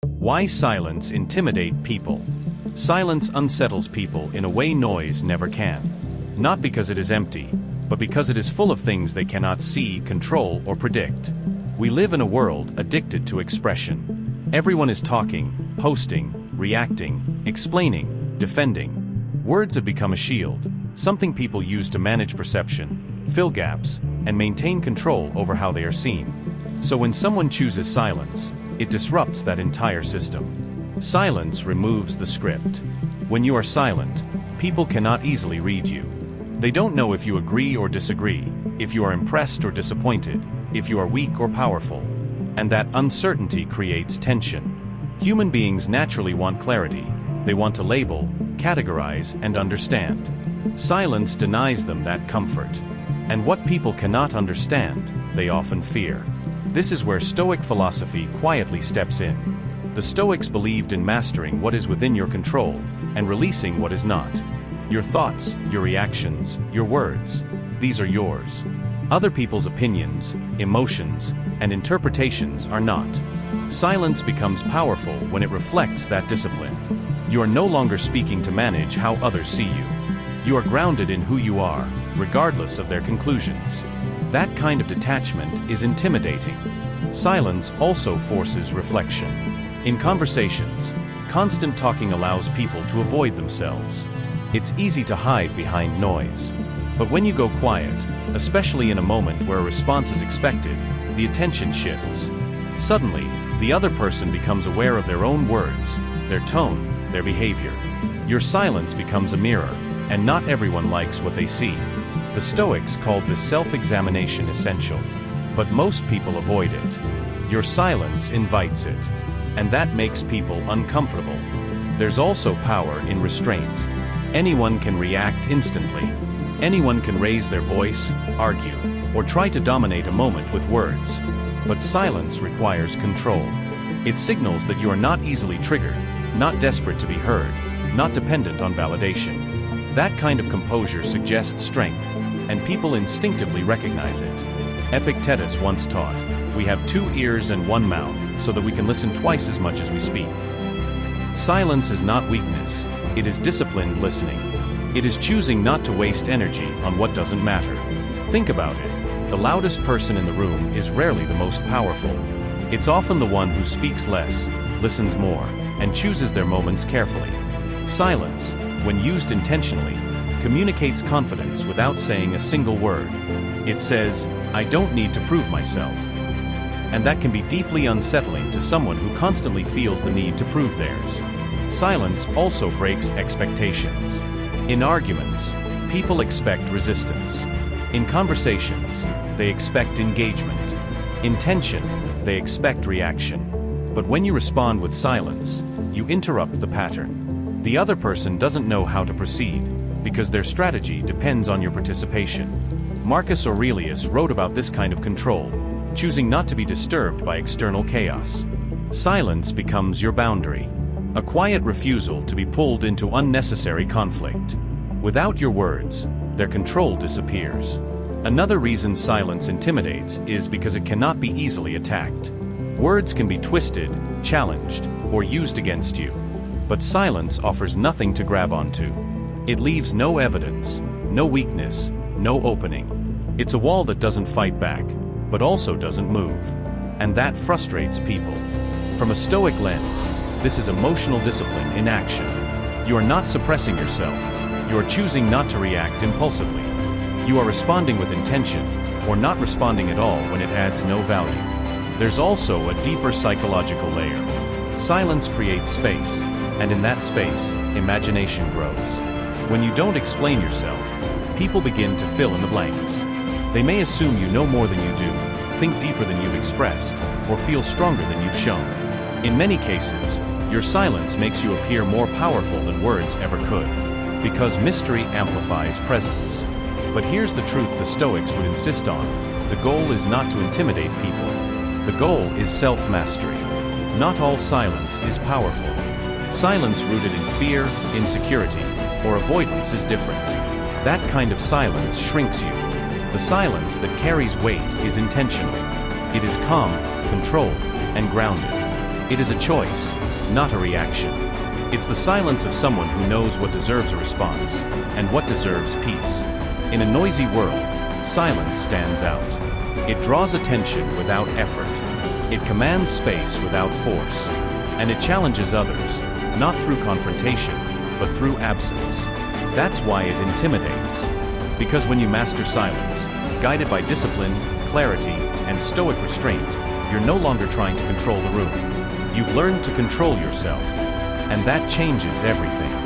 Why silence intimidate people? Silence unsettles people in a way noise never can. Not because it is empty, but because it is full of things they cannot see, control, or predict. We live in a world addicted to expression. Everyone is talking, posting, reacting, explaining, defending. Words have become a shield, something people use to manage perception, fill gaps, and maintain control over how they are seen. So when someone chooses silence, it disrupts that entire system. Silence removes the script. When you are silent, people cannot easily read you. They don't know if you agree or disagree, if you are impressed or disappointed, if you are weak or powerful. And that uncertainty creates tension. Human beings naturally want clarity. They want to label, categorize, and understand. Silence denies them that comfort. And what people cannot understand, they often fear. This is where Stoic philosophy quietly steps in. The Stoics believed in mastering what is within your control and releasing what is not. Your thoughts, your reactions, your words, these are yours. Other people's opinions, emotions, and interpretations are not. Silence becomes powerful when it reflects that discipline. You are no longer speaking to manage how others see you. You are grounded in who you are, regardless of their conclusions. That kind of detachment is intimidating. Silence also forces reflection. In conversations, constant talking allows people to avoid themselves. It's easy to hide behind noise. But when you go quiet, especially in a moment where a response is expected, the attention shifts. Suddenly, the other person becomes aware of their own words, their tone, their behavior. Your silence becomes a mirror, and not everyone likes what they see. The Stoics called this self-examination essential, but most people avoid it. Your silence invites it, and that makes people uncomfortable. There's also power in restraint. Anyone can react instantly. Anyone can raise their voice, argue, or try to dominate a moment with words. But silence requires control. It signals that you are not easily triggered, not desperate to be heard, not dependent on validation. That kind of composure suggests strength, and people instinctively recognize it. Epictetus once taught, "We have 2 ears and 1 mouth, so that we can listen twice as much as we speak." Silence is not weakness, it is disciplined listening. It is choosing not to waste energy on what doesn't matter. Think about it. The loudest person in the room is rarely the most powerful. It's often the one who speaks less, listens more, and chooses their moments carefully. Silence, when used intentionally, communicates confidence without saying a single word. It says, "I don't need to prove myself." And that can be deeply unsettling to someone who constantly feels the need to prove theirs. Silence also breaks expectations. In arguments, people expect resistance. In conversations, they expect engagement. In tension, they expect reaction. But when you respond with silence, you interrupt the pattern. The other person doesn't know how to proceed, because their strategy depends on your participation. Marcus Aurelius wrote about this kind of control, choosing not to be disturbed by external chaos. Silence becomes your boundary, a quiet refusal to be pulled into unnecessary conflict. Without your words, their control disappears. Another reason silence intimidates is because it cannot be easily attacked. Words can be twisted, challenged, or used against you. But silence offers nothing to grab onto. It leaves no evidence, no weakness, no opening. It's a wall that doesn't fight back, but also doesn't move. And that frustrates people. From a Stoic lens, this is emotional discipline in action. You are not suppressing yourself. You are choosing not to react impulsively. You are responding with intention, or not responding at all when it adds no value. There's also a deeper psychological layer. Silence creates space, and in that space, imagination grows. When you don't explain yourself, people begin to fill in the blanks. They may assume you know more than you do, think deeper than you've expressed, or feel stronger than you've shown. In many cases, your silence makes you appear more powerful than words ever could, because mystery amplifies presence. But here's the truth the Stoics would insist on. The goal is not to intimidate people. The goal is self-mastery. Not all silence is powerful. Silence rooted in fear, insecurity, or avoidance is different. That kind of silence shrinks you. The silence that carries weight is intentional. It is calm, controlled, and grounded. It is a choice, not a reaction. It's the silence of someone who knows what deserves a response, and what deserves peace. In a noisy world, silence stands out. It draws attention without effort. It commands space without force. And it challenges others, not through confrontation, but through absence. That's why it intimidates. Because when you master silence, guided by discipline, clarity, and stoic restraint, you're no longer trying to control the room. You've learned to control yourself. And that changes everything.